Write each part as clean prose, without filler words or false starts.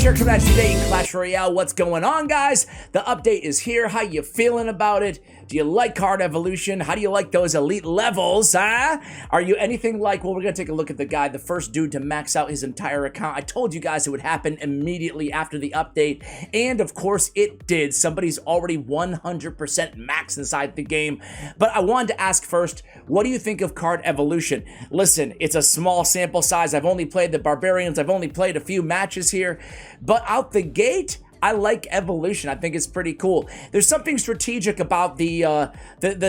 here coming at you today in Clash Royale. What's going on, guys? The update is here. How you feeling about it? Do you like card evolution? How do you like those elite levels, huh? Are you anything like, well, we're gonna take a look at the guy, the first dude to max out his entire account. I told you guys it would happen immediately after the update, and of course it did. Somebody's already 100% max inside the game. But I wanted to ask first, what do you think of card evolution? Listen, it's a small sample size. I've only played the Barbarians. I've only played a few matches here, but out the gate, I like evolution. I think it's pretty cool. There's something strategic about the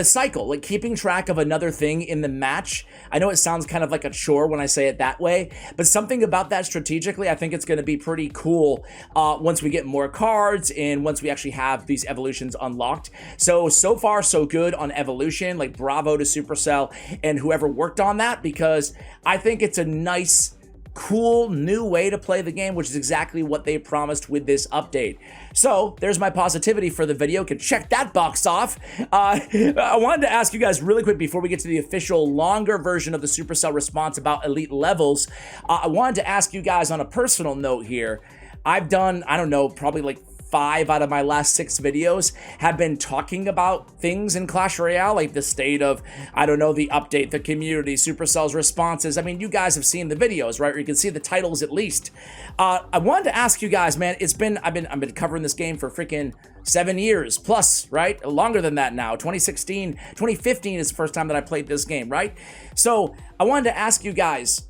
cycle, like keeping track of another thing in the match. I know it sounds kind of like a chore when I say it that way, but something about that strategically, I think it's going to be pretty cool once we get more cards and once we actually have these evolutions unlocked. So far, so good on evolution. Like, bravo to Supercell and whoever worked on that, because I think it's a nice, cool new way to play the game, which is exactly what they promised with this update. So there's my positivity for the video. Can check that box off. I wanted to ask you guys really quick before we get to the official longer version of the Supercell response about elite levels. I wanted to ask you guys on a personal note here. I've done, I don't know, probably like 5 out of my last 6 videos have been talking about things in Clash Royale, like the state of, I don't know, the update, the community, Supercell's responses. I mean, you guys have seen the videos, right? Or you can see the titles at least. I wanted to ask you guys, man, I've been covering this game for freaking 7 years plus, right? Longer than that now. 2015 is the first time that I played this game, right? So I wanted to ask you guys,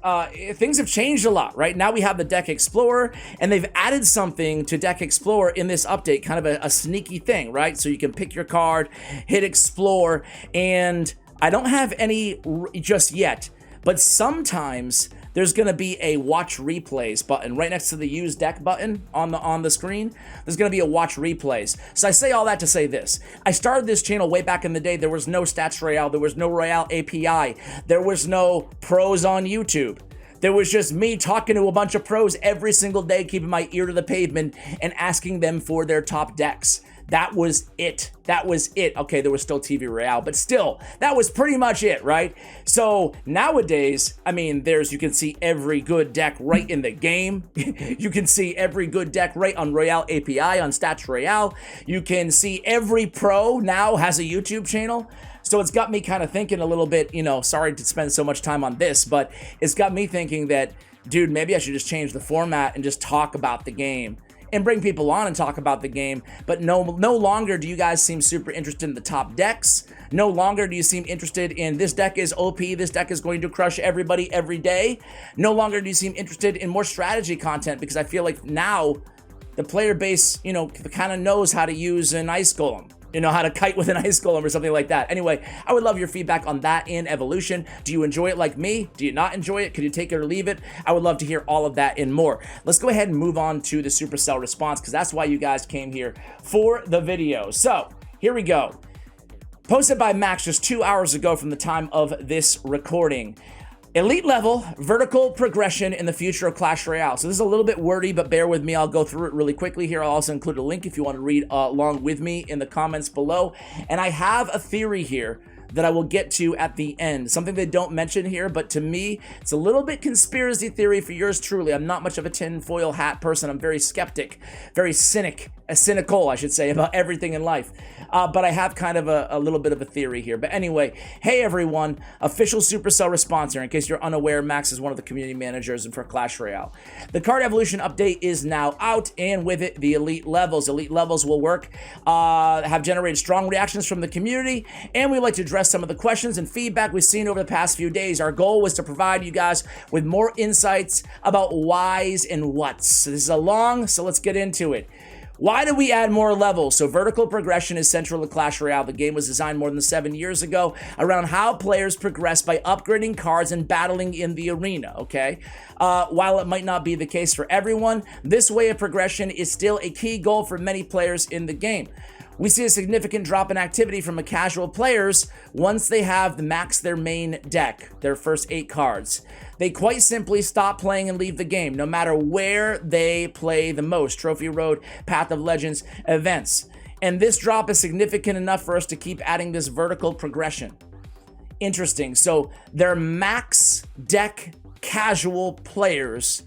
things have changed a lot, right? Now we have the Deck Explorer, and they've added something to Deck Explorer in this update, kind of a sneaky thing, right? So you can pick your card, hit Explore, and I don't have any just yet, but sometimes there's going to be a watch replays button right next to the use deck button on the screen. There's going to be a watch replays. So I say all that to say this. I started this channel way back in the day. There was no Stats Royale. There was no Royale API. There was no pros on YouTube. There was just me talking to a bunch of pros every single day, keeping my ear to the pavement and asking them for their top decks. That was it. That was it. Okay, there was still TV Royale, but still, that was pretty much it, right? So nowadays, I mean, you can see every good deck right in the game. You can see every good deck right on Royale API, on Stats Royale. You can see every pro now has a YouTube channel. So it's got me kind of thinking a little bit, sorry to spend so much time on this, but it's got me thinking that, dude, maybe I should just change the format and just talk about the game and bring people on and talk about the game. But no longer do you guys seem super interested in the top decks. No longer do you seem interested in this deck is OP, this deck is going to crush everybody every day. No longer do you seem interested in more strategy content, because I feel like now the player base, kind of knows how to use an ice golem. How to kite with an ice golem or something like that. Anyway, I would love your feedback on that in evolution. Do you enjoy it like me? Do you not enjoy it? Could you take it or leave it? I would love to hear all of that and more. Let's go ahead and move on to the Supercell response, because that's why you guys came here for the video. So here we go. Posted by Max just 2 hours ago from the time of this recording. Elite level, vertical progression in the future of Clash Royale. So this is a little bit wordy, but bear with me. I'll go through it really quickly here. I'll also include a link if you want to read along with me in the comments below. And I have a theory here that I will get to at the end. Something they don't mention here, but to me, it's a little bit conspiracy theory for yours truly. I'm not much of a tinfoil hat person. I'm very skeptic, very cynical, I should say, about everything in life. But I have kind of a little bit of a theory here. But anyway, hey everyone, official Supercell response here. In case you're unaware, Max is one of the community managers and for Clash Royale. The card evolution update is now out, and with it, the elite levels. Elite levels will work, have generated strong reactions from the community, and we'd like to address some of the questions and feedback we've seen over the past few days. Our goal was to provide you guys with more insights about whys and whats. So this is a long, so let's get into it. Why did we add more levels? So vertical progression is central to Clash Royale. The game was designed more than 7 years ago around how players progress by upgrading cards and battling in the arena, okay? While it might not be the case for everyone, this way of progression is still a key goal for many players in the game. We see a significant drop in activity from the casual players once they have maxed their main deck, their first 8 cards. They quite simply stop playing and leave the game, no matter where they play the most, Trophy Road, Path of Legends, events. And this drop is significant enough for us to keep adding this vertical progression. Interesting. So their max deck casual players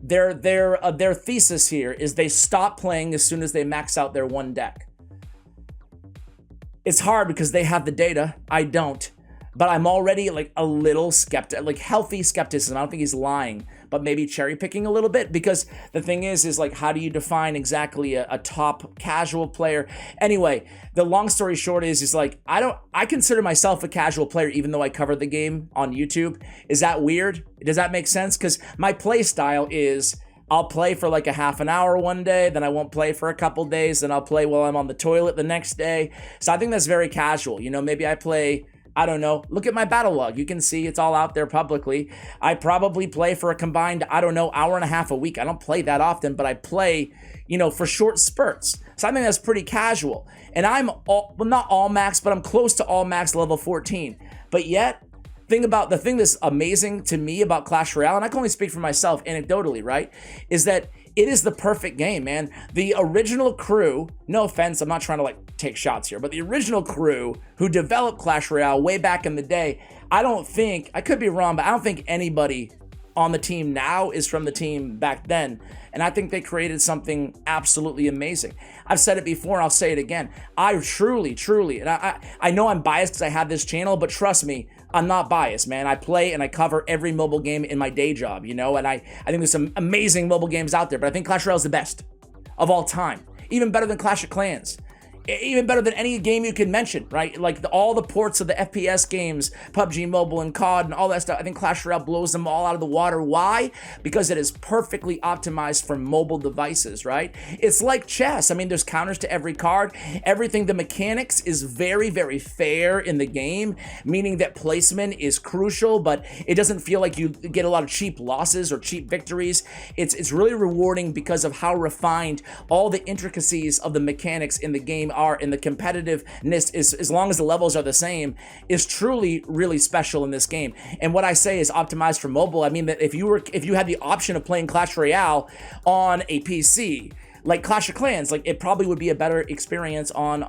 their thesis here is they stop playing as soon as they max out their one deck. It's hard because they have the data. I don't. But I'm already like a little skeptic, like healthy skepticism. I don't think he's lying, but maybe cherry picking a little bit, because the thing is like, how do you define exactly a top casual player? Anyway, the long story short is like, I consider myself a casual player, even though I cover the game on YouTube. Is that weird? Does that make sense? Because my play style is, I'll play for like a half an hour one day, then I won't play for a couple days, then I'll play while I'm on the toilet the next day. So I think that's very casual. You know, maybe I play, I don't know, look at my battle log. You can see it's all out there publicly. I probably play for a combined, I don't know, hour and a half a week. I don't play that often, but I play, you know, for short spurts. So I think that's pretty casual. And I'm all, well, not all max, but I'm close to all max level 14. But yet, the thing that's amazing to me about Clash Royale, and I can only speak for myself anecdotally, right, is that it is the perfect game, man. The original crew, no offense, I'm not trying to like take shots here, but the original crew who developed Clash Royale way back in the day, I don't think, I could be wrong, but I don't think anybody on the team now is from the team back then. And I think they created something absolutely amazing. I've said it before and I'll say it again. I truly, and I know I'm biased because I have this channel, but trust me, I'm not biased, man. I play and I cover every mobile game in my day job, you know, and I think there's some amazing mobile games out there, but I think Clash Royale is the best of all time. Even better than Clash of Clans. Even better than any game you can mention, right? Like all the ports of the FPS games, PUBG Mobile and COD and all that stuff. I think Clash Royale blows them all out of the water. Why? Because it is perfectly optimized for mobile devices, right? It's like chess. I mean, there's counters to every card. Everything, the mechanics is very, very fair in the game, meaning that placement is crucial, but it doesn't feel like you get a lot of cheap losses or cheap victories. It's really rewarding because of how refined all the intricacies of the mechanics in the game are, and the competitiveness is, as long as the levels are the same, is truly really special in this game. And what I say is optimized for mobile. I mean that if you had the option of playing Clash Royale on a PC, like Clash of Clans, like it probably would be a better experience on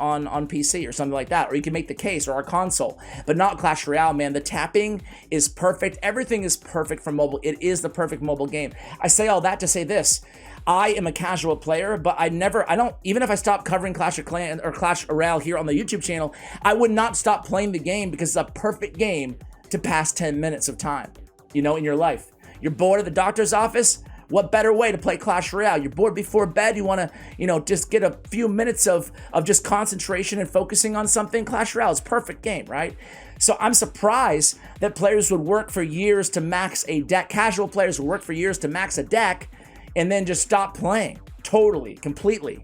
PC or something like that, or you can make the case, or a console, but not Clash Royale, man. The tapping is perfect. Everything is perfect for mobile. It is the perfect mobile game. I say all that to say this. I am a casual player, but even if I stop covering Clash of Clans or Clash Royale here on the YouTube channel, I would not stop playing the game because it's a perfect game to pass 10 minutes of time, you know, in your life. You're bored at the doctor's office? What better way to play Clash Royale? You're bored before bed, you want to, you know, just get a few minutes of just concentration and focusing on something. Clash Royale is a perfect game, right? So I'm surprised that players would work for years to max a deck. Casual players would work for years to max a deck and then just stop playing totally, completely.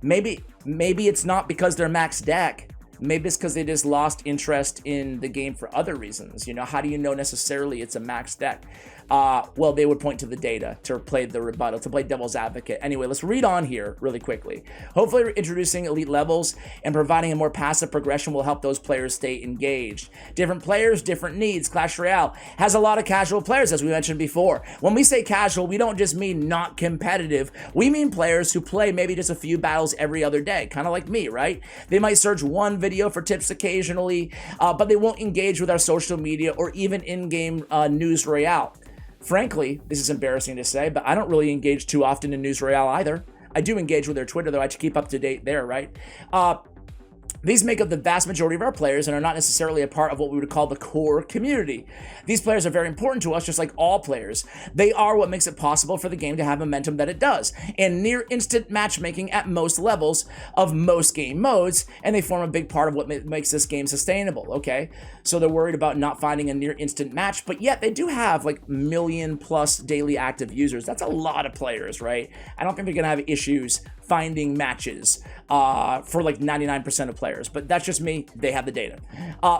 Maybe it's not because they're max deck. Maybe it's because they just lost interest in the game for other reasons. You know, how do you know necessarily it's a max deck? Well, they would point to the data to play the rebuttal, to play devil's advocate. Anyway, let's read on here really quickly. Hopefully, introducing elite levels and providing a more passive progression will help those players stay engaged. Different players, different needs. Clash Royale has a lot of casual players, as we mentioned before. When we say casual, we don't just mean not competitive. We mean players who play maybe just a few battles every other day, kind of like me, right? They might search one video for tips occasionally, but they won't engage with our social media or even in-game news Royale. Frankly, this is embarrassing to say, but I don't really engage too often in News Royale either. I do engage with their Twitter, though. I keep up to date there, right? These make up the vast majority of our players and are not necessarily a part of what we would call the core community. These players are very important to us, just like all players. They are what makes it possible for the game to have momentum that it does, and near instant matchmaking at most levels of most game modes, and they form a big part of what makes this game sustainable, okay? So they're worried about not finding a near instant match, but yet they do have like million plus daily active users. That's a lot of players, right? I don't think they're gonna have issues finding matches for like 99% of players, but that's just me. They have the data.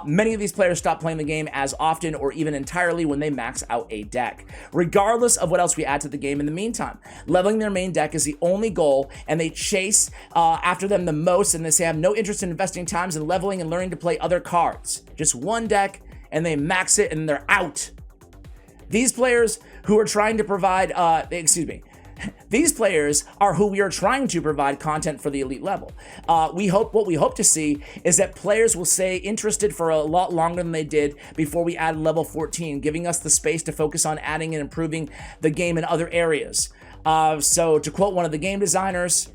Many of these players stop playing the game as often or even entirely when they max out a deck, regardless of what else we add to the game in the meantime. Leveling their main deck is the only goal, and they chase after them the most, and they say have no interest in investing times in leveling and learning to play other cards. Just one deck, and they max it, and they're out. These players who are trying to provide, These players are who we are trying to provide content for the elite level. What we hope to see is that players will stay interested for a lot longer than they did before we added level 14, giving us the space to focus on adding and improving the game in other areas. So to quote one of the game designers,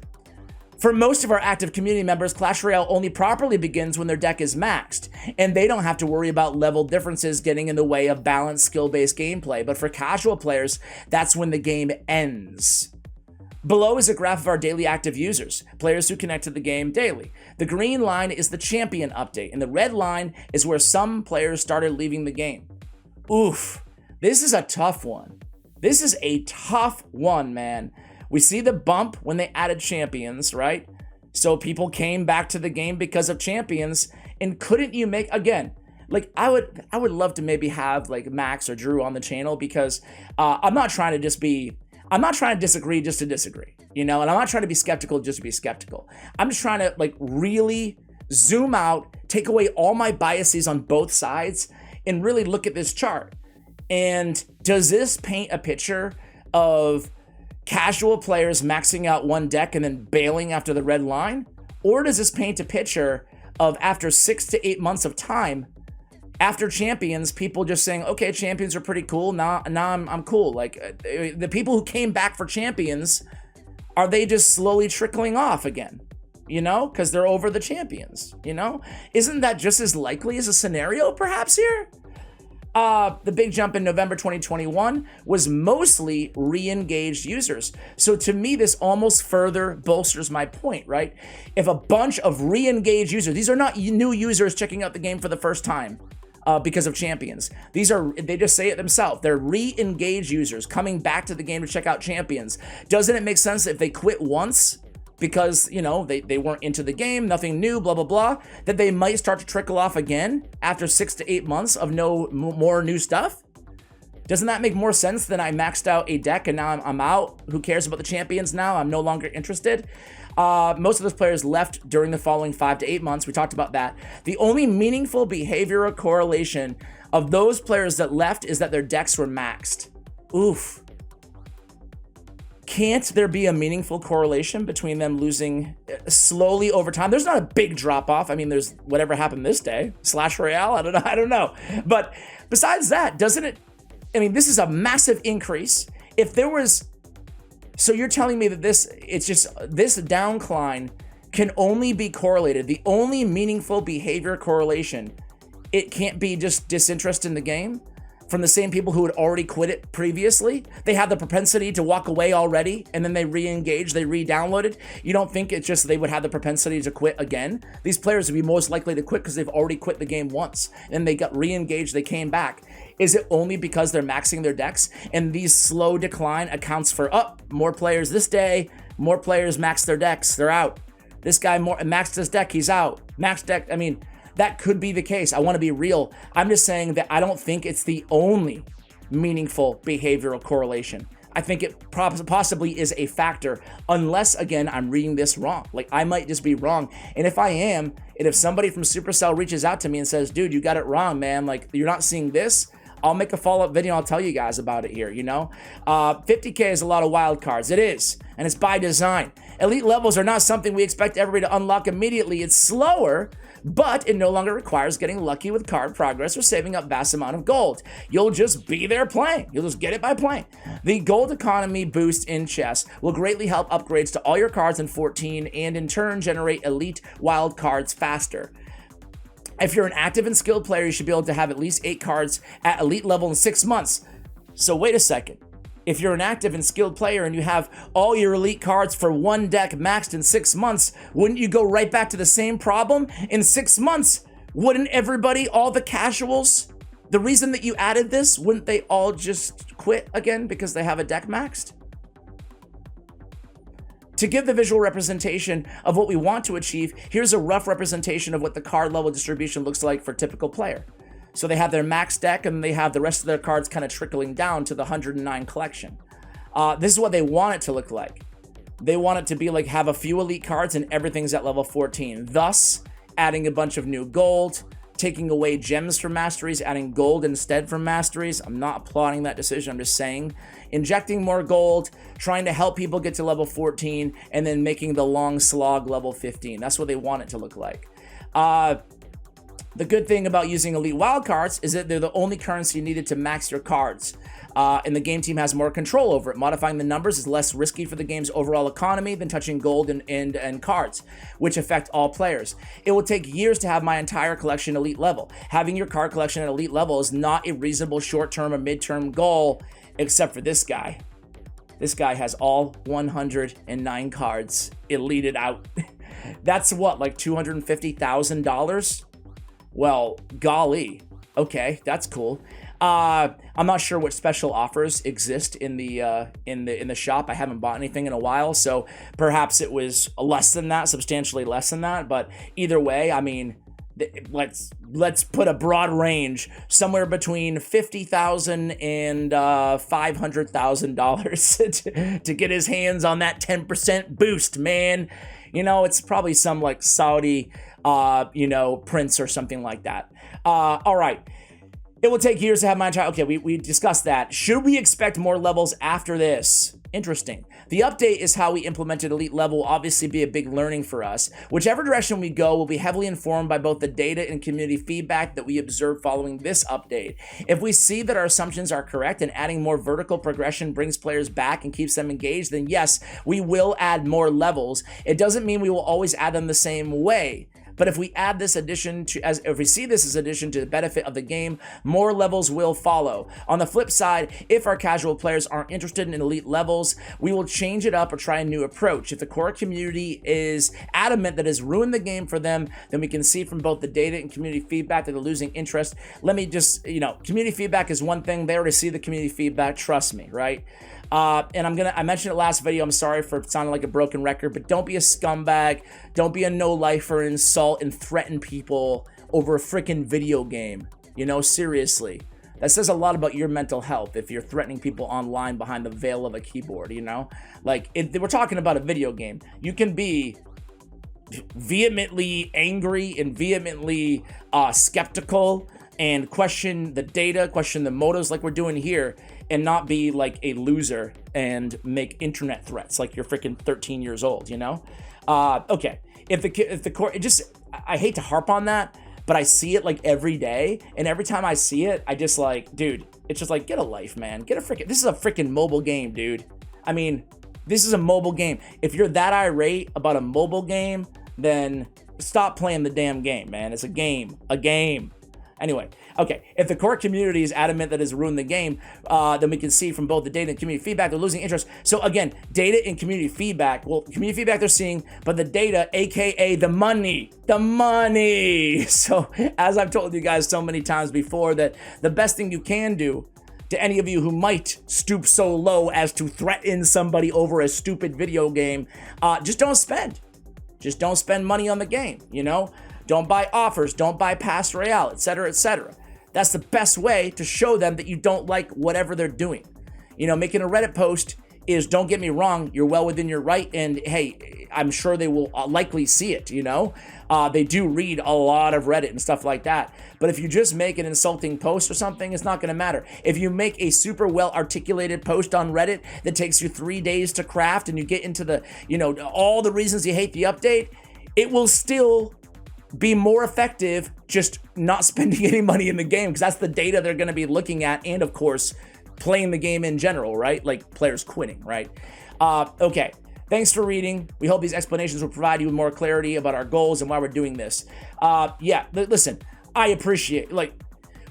for most of our active community members, Clash Royale only properly begins when their deck is maxed, and they don't have to worry about level differences getting in the way of balanced skill-based gameplay. But for casual players, that's when the game ends. Below is a graph of our daily active users, players who connect to the game daily. The green line is the champion update, and the red line is where some players started leaving the game. Oof, this is a tough one. This is a tough one, man. We see the bump when they added champions, right? So people came back to the game because of champions. And couldn't you make, again, like I would love to maybe have like Max or Drew on the channel, because I'm not trying to disagree just to disagree, you know? And I'm not trying to be skeptical just to be skeptical. I'm just trying to like really zoom out, take away all my biases on both sides, and really look at this chart. And does this paint a picture of casual players maxing out one deck and then bailing after the red line? Or does this paint a picture of, after 6 to 8 months of time, after champions, people just saying, okay, champions are pretty cool, now I'm cool. Like, the people who came back for champions, are they just slowly trickling off again? You know, because they're over the champions, you know? Isn't that just as likely as a scenario perhaps here? The big jump in November 2021 was mostly re-engaged users. So to me, this almost further bolsters my point, right? If a bunch of re-engaged users, these are not new users checking out the game for the first time because of champions. They just say it themselves. They're re-engaged users coming back to the game to check out champions. Doesn't it make sense that if they quit once, because, you know, they weren't into the game, nothing new, blah, blah, blah, that they might start to trickle off again after 6 to 8 months of no more new stuff? Doesn't that make more sense than I maxed out a deck and now I'm out? Who cares about the champions now? I'm no longer interested. Most of those players left during the following 5 to 8 months. We talked about that. The only meaningful behavioral correlation of those players that left is that their decks were maxed. Oof. Can't there be a meaningful correlation between them losing slowly over time? There's not a big drop off. I mean, there's whatever happened this day, / Royale. I don't know. But besides that, doesn't it? I mean, this is a massive increase. If there was, so you're telling me that this downcline can only be correlated. The only meaningful behavior correlation, it can't be just disinterest in the game from the same people who had already quit it previously. They had the propensity to walk away already, and then they re-engaged, they re-downloaded. You don't think it's just they would have the propensity to quit again? These players would be most likely to quit because they've already quit the game once, and they got re-engaged, they came back. Is it only because they're maxing their decks? And these slow decline accounts for, more players this day, more players max their decks, they're out. This guy maxed his deck, he's out. Max deck, I mean, that could be the case. I want to be real. I'm just saying that I don't think it's the only meaningful behavioral correlation. I think it possibly is a factor, unless, again, I'm reading this wrong. Like, I might just be wrong. And if I am, and if somebody from Supercell reaches out to me and says, dude, you got it wrong, man, like, you're not seeing this, I'll make a follow-up video. I'll tell you guys about it here, you know? 50K is a lot of wild cards. It is, and it's by design. Elite levels are not something we expect everybody to unlock immediately. It's slower, but it no longer requires getting lucky with card progress or saving up vast amount of gold. You'll just be there playing. You'll just get it by playing. The gold economy boost in chess will greatly help upgrades to all your cards in 14 and in turn generate elite wild cards faster. If you're an active and skilled player, you should be able to have at least 8 cards at elite level in 6 months. So wait a second. If you're an active and skilled player and you have all your elite cards for one deck maxed in 6 months, wouldn't you go right back to the same problem? In 6 months, wouldn't everybody, all the casuals, the reason that you added this, wouldn't they all just quit again because they have a deck maxed? To give the visual representation of what we want to achieve, here's a rough representation of what the card level distribution looks like for a typical player. So they have their max deck and they have the rest of their cards kind of trickling down to the 109 collection. This is what they want it to look like. They want it to be like have a few elite cards and everything's at level 14, thus adding a bunch of new gold, taking away gems from masteries, adding gold instead from masteries. I'm not applauding that decision. I'm just saying injecting more gold, trying to help people get to level 14, and then making the long slog level 15. That's what they want it to look like. The good thing about using elite wildcards is that they're the only currency needed to max your cards. And the game team has more control over it. Modifying the numbers is less risky for the game's overall economy than touching gold and cards, which affect all players. It will take years to have my entire collection elite level. Having your card collection at elite level is not a reasonable short-term or mid-term goal, except for this guy. This guy has all 109 cards elited out. That's what, like $250,000? Well, golly. Okay, that's cool. I'm not sure what special offers exist in the shop. I haven't bought anything in a while, so perhaps it was less than that, substantially less than that. But either way, I mean, let's put a broad range, somewhere between $50,000 and $500,000 to get his hands on that 10% boost, man. You know, it's probably some like Saudi prince or something like that. All right. It will take years to have my entire... Okay, we discussed that. Should we expect more levels after this? Interesting. The update is how we implemented elite level will obviously be a big learning for us. Whichever direction we go will be heavily informed by both the data and community feedback that we observe following this update. If we see that our assumptions are correct and adding more vertical progression brings players back and keeps them engaged, then yes, we will add more levels. It doesn't mean we will always add them the same way. But if we add this addition to, if we see this as addition to the benefit of the game, more levels will follow. On the flip side, if our casual players aren't interested in elite levels, we will change it up or try a new approach. If the core community is adamant that has ruined the game for them, then we can see from both the data and community feedback that they're losing interest. Let me just, community feedback is one thing. They already see the community feedback, trust me, right? And I mentioned it last video, I'm sorry for sounding like a broken record, but don't be a scumbag, don't be a no-lifer, insult and threaten people over a freaking video game, seriously. That says a lot about your mental health if you're threatening people online behind the veil of a keyboard, Like, we're talking about a video game. You can be vehemently angry and vehemently skeptical and question the data, question the motives like we're doing here, and not be like a loser and make internet threats like you're freaking 13 years old, Okay, if the core, I hate to harp on that, but I see it like every day, and every time I see it, I just like, dude, it's just like, get a life, man. This is a freaking mobile game, dude. I mean, this is a mobile game. If you're that irate about a mobile game, then stop playing the damn game, man. It's a game. Anyway, okay, if the core community is adamant that it's ruined the game, then we can see from both the data and community feedback, they're losing interest. So again, data and community feedback, community feedback they're seeing, but the data, AKA the money. So as I've told you guys so many times before, that the best thing you can do to any of you who might stoop so low as to threaten somebody over a stupid video game, just don't spend. Just don't spend money on the game, Don't buy offers, don't buy Pass Royale, etc., etc. That's the best way to show them that you don't like whatever they're doing. Making a Reddit post is, don't get me wrong, you're well within your right, and hey, I'm sure they will likely see it, They do read a lot of Reddit and stuff like that. But if you just make an insulting post or something, it's not going to matter. If you make a super well-articulated post on Reddit that takes you 3 days to craft and you get into the, all the reasons you hate the update, it will still be more effective just not spending any money in the game, because that's the data they're going to be looking at, and of course playing the game in general, right? Like players quitting, right? Okay, thanks for reading. We hope these explanations will provide you with more clarity about our goals and why we're doing this. Listen, I appreciate,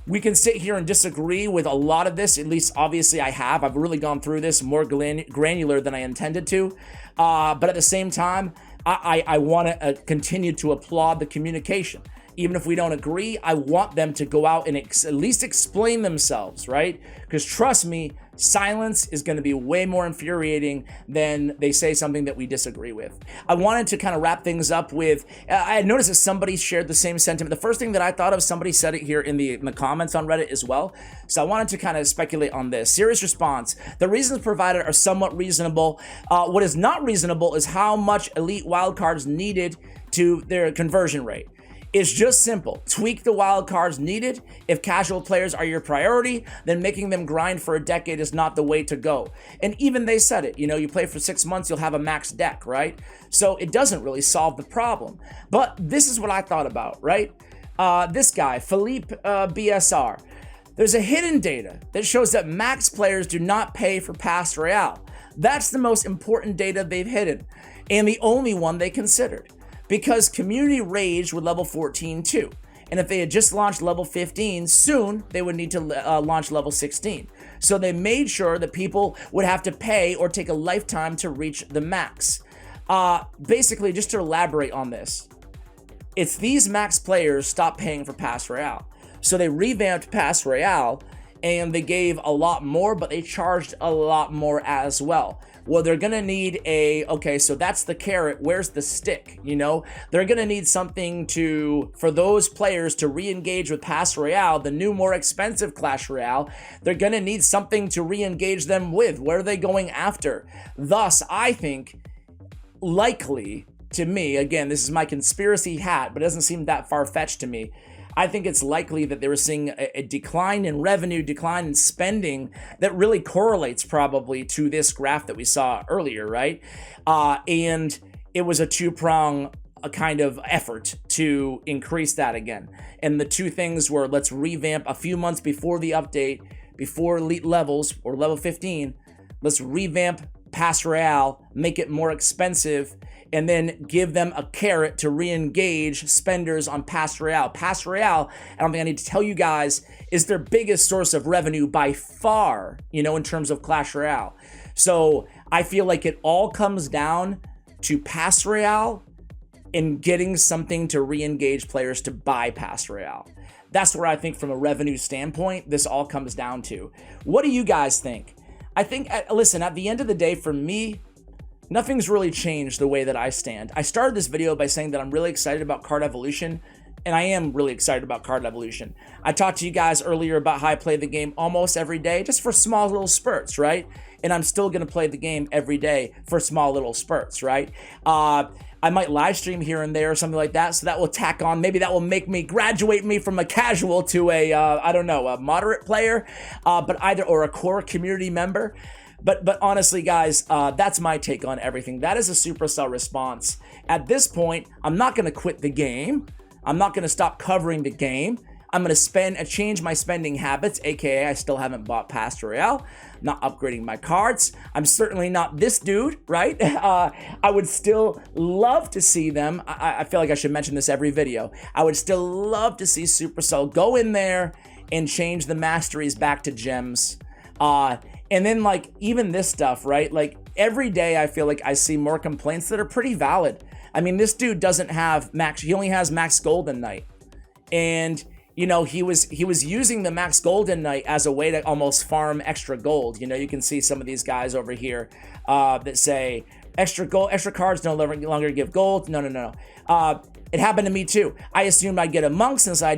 we can sit here and disagree with a lot of this. At least obviously I've really gone through this more granular than I intended to, but at the same time, I want to continue to applaud the communication. Even if we don't agree, I want them to go out and at least explain themselves, right? Because trust me, silence is going to be way more infuriating than they say something that we disagree with. I wanted to kind of wrap things up with, I had noticed that somebody shared the same sentiment. The first thing that I thought of, somebody said it here in the comments on Reddit as well. So I wanted to kind of speculate on this. Serious response: the reasons provided are somewhat reasonable. What is not reasonable is how much elite wildcards needed to their conversion rate. It's just simple. Tweak the wild cards needed. If casual players are your priority, then making them grind for a decade is not the way to go. And even they said it, you know, you play for 6 months, you'll have a max deck, right? So it doesn't really solve the problem. But this is what I thought about, right? This guy, Philippe BSR. There's a hidden data that shows that max players do not pay for Pass Royale. That's the most important data they've hidden, and the only one they considered. Because community raged with level 14 too. And if they had just launched level 15, soon they would need to launch level 16. So they made sure that people would have to pay or take a lifetime to reach the max. Basically, just to elaborate on this, it's these max players stopped paying for Pass Royale. So they revamped Pass Royale and they gave a lot more, but they charged a lot more as well. Well, they're gonna need okay, so that's the carrot, where's the stick, you know? They're gonna need something for those players to re-engage with Pass Royale, the new, more expensive Clash Royale. They're gonna need something to re-engage them with. Where are they going after? Thus, I think, likely, to me, again, this is my conspiracy hat, but it doesn't seem that far-fetched to me, I think it's likely that they were seeing a decline in revenue, decline in spending that really correlates probably to this graph that we saw earlier, right? And it was a two-prong kind of effort to increase that again. And the two things were, let's revamp a few months before the update, before elite levels or level 15, let's revamp Pass Royale, make it more expensive, and then give them a carrot to re-engage spenders on Pass Royale. Pass Royale, I don't think I need to tell you guys, is their biggest source of revenue by far, you know, in terms of Clash Royale. So I feel like it all comes down to Pass Royale and getting something to re-engage players to buy Pass Royale. That's where I think from a revenue standpoint, this all comes down to. What do you guys think? I think, listen, at the end of the day, for me, nothing's really changed the way that I stand. I started this video by saying that I'm really excited about card evolution, and I am really excited about card evolution. I talked to you guys earlier about how I play the game almost every day, just for small little spurts, right? And I'm still going to play the game every day for small little spurts, right? I might live stream here and there or something like that, so that will tack on. Maybe that will graduate me from a casual to a, I don't know, a moderate player, or a core community member. But honestly, guys, that's my take on everything. That is a Supercell response. At this point, I'm not going to quit the game. I'm not going to stop covering the game. I'm going to change my spending habits, aka I still haven't bought Pass Royale, not upgrading my cards. I'm certainly not this dude, right? I would still love to see them. I feel like I should mention this every video. I would still love to see Supercell go in there and change the masteries back to gems. And then, like, even this stuff, right? Like, every day I feel like I see more complaints that are pretty valid. I mean, this dude doesn't have max, he only has max Golden Knight. And, you know, he was using the max Golden Knight as a way to almost farm extra gold. You know, you can see some of these guys over here that say, extra cards no longer give gold. No. It happened to me too. I assumed I'd get a monk since I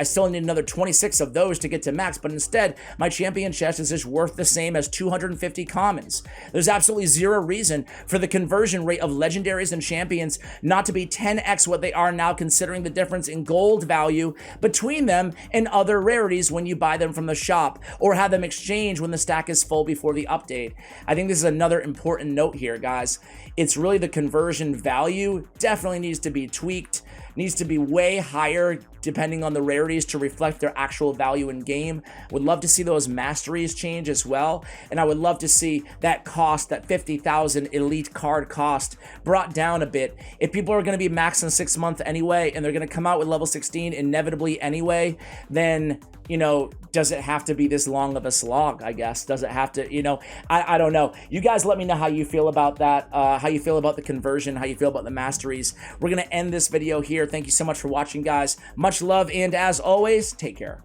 still need another 26 of those to get to max, but instead my champion chest is just worth the same as 250 commons. There's absolutely zero reason for the conversion rate of legendaries and champions not to be 10x what they are now, considering the difference in gold value between them and other rarities when you buy them from the shop or have them exchange when the stack is full before the update. I think this is another important note here, guys. It's really the conversion value definitely needs to be tweaked, needs to be way higher depending on the rarities to reflect their actual value in game. Would love to see those masteries change as well, and I would love to see that cost, that 50,000 elite card cost, brought down a bit. If people are going to be maxed in 6 months anyway, and they're going to come out with level 16 inevitably anyway, then, you know, does it have to be this long of a slog, I guess? Does it have to, you know, I don't know. You guys let me know how you feel about that, how you feel about the conversion, how you feel about the masteries. We're going to end this video here. Thank you so much for watching, guys. Much love, and as always, take care.